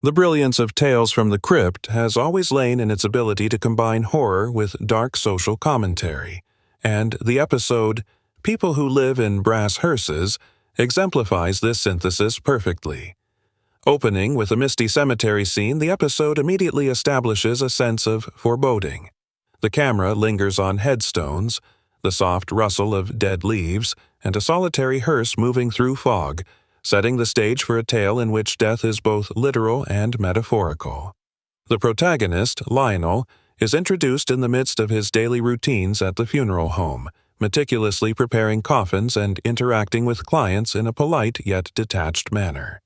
The brilliance of Tales from the Crypt has always lain in its ability to combine horror with dark social commentary, and the episode People Who Live in Brass Hearses exemplifies this synthesis perfectly. Opening with a misty cemetery scene, the episode immediately establishes a sense of foreboding. The camera lingers on headstones, the soft rustle of dead leaves, and a solitary hearse moving through fog, setting the stage for a tale in which death is both literal and metaphorical. The protagonist, Lionel, is introduced in the midst of his daily routines at the funeral home, meticulously preparing coffins and interacting with clients in a polite yet detached manner.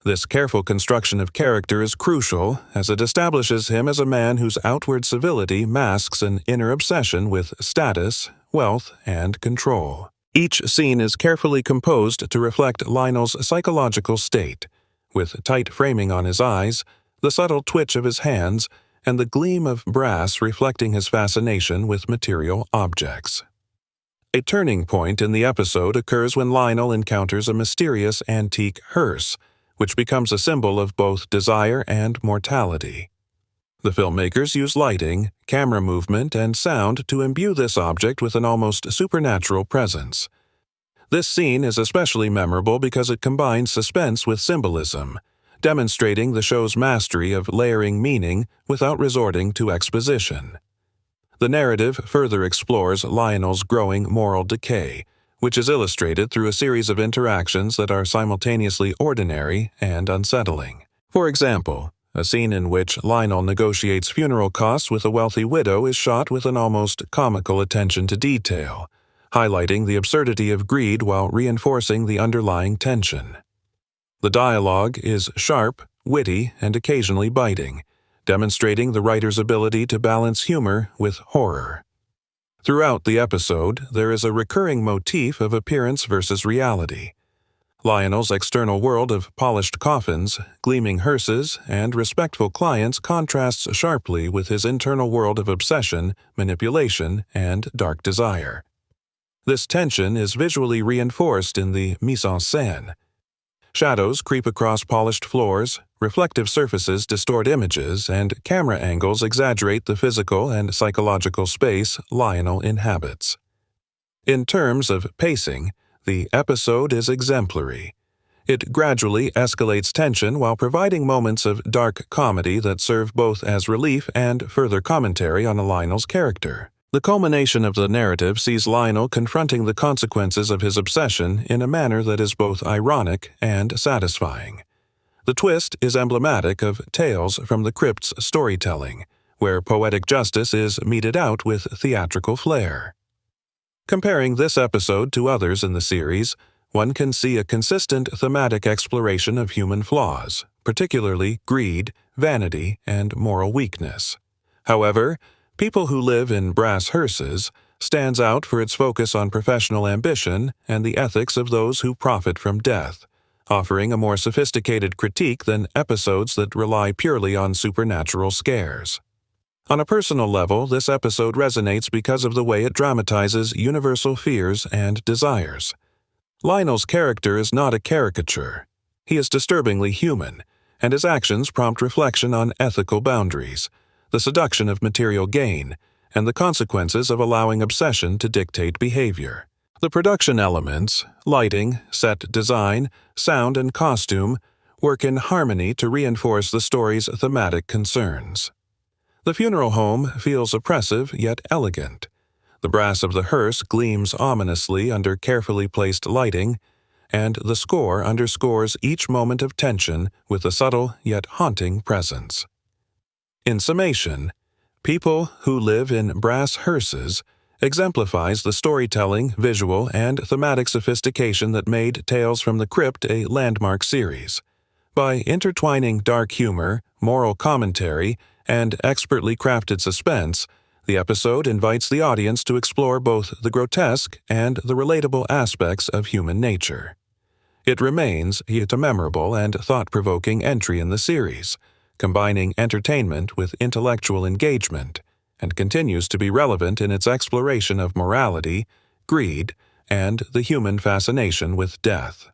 This careful construction of character is crucial, as it establishes him as a man whose outward civility masks an inner obsession with status, wealth, and control. Each scene is carefully composed to reflect Lionel's psychological state, with tight framing on his eyes, the subtle twitch of his hands, and the gleam of brass reflecting his fascination with material objects. A turning point in the episode occurs when Lionel encounters a mysterious antique hearse, which becomes a symbol of both desire and mortality. The filmmakers use lighting, camera movement, and sound to imbue this object with an almost supernatural presence. This scene is especially memorable because it combines suspense with symbolism, demonstrating the show's mastery of layering meaning without resorting to exposition. The narrative further explores Lionel's growing moral decay, which is illustrated through a series of interactions that are simultaneously ordinary and unsettling. For example, a scene in which Lionel negotiates funeral costs with a wealthy widow is shot with an almost comical attention to detail, highlighting the absurdity of greed while reinforcing the underlying tension. The dialogue is sharp, witty, and occasionally biting, demonstrating the writer's ability to balance humor with horror. Throughout the episode, there is a recurring motif of appearance versus reality. Lionel's external world of polished coffins, gleaming hearses, and respectful clients contrasts sharply with his internal world of obsession, manipulation, and dark desire. This tension is visually reinforced in the mise en scène. Shadows creep across polished floors, reflective surfaces distort images, and camera angles exaggerate the physical and psychological space Lionel inhabits. In terms of pacing, the episode is exemplary. It gradually escalates tension while providing moments of dark comedy that serve both as relief and further commentary on Lionel's character. The culmination of the narrative sees Lionel confronting the consequences of his obsession in a manner that is both ironic and satisfying. The twist is emblematic of Tales from the Crypt's storytelling, where poetic justice is meted out with theatrical flair. Comparing this episode to others in the series, one can see a consistent thematic exploration of human flaws, particularly greed, vanity, and moral weakness. However, People Who Live in Brass Hearses stands out for its focus on professional ambition and the ethics of those who profit from death, offering a more sophisticated critique than episodes that rely purely on supernatural scares. On a personal level, this episode resonates because of the way it dramatizes universal fears and desires. Lionel's character is not a caricature. He is disturbingly human, and his actions prompt reflection on ethical boundaries, the seduction of material gain, and the consequences of allowing obsession to dictate behavior. The production elements, lighting, set design, sound, and costume work in harmony to reinforce the story's thematic concerns. The funeral home feels oppressive yet elegant. The brass of the hearse gleams ominously under carefully placed lighting, and the score underscores each moment of tension with a subtle yet haunting presence. In summation, People Who Live in Brass Hearses exemplifies the storytelling, visual, and thematic sophistication that made Tales from the Crypt a landmark series. By intertwining dark humor, moral commentary, and expertly crafted suspense, the episode invites the audience to explore both the grotesque and the relatable aspects of human nature. It remains yet a memorable and thought-provoking entry in the series, combining entertainment with intellectual engagement, and continues to be relevant in its exploration of morality, greed, and the human fascination with death.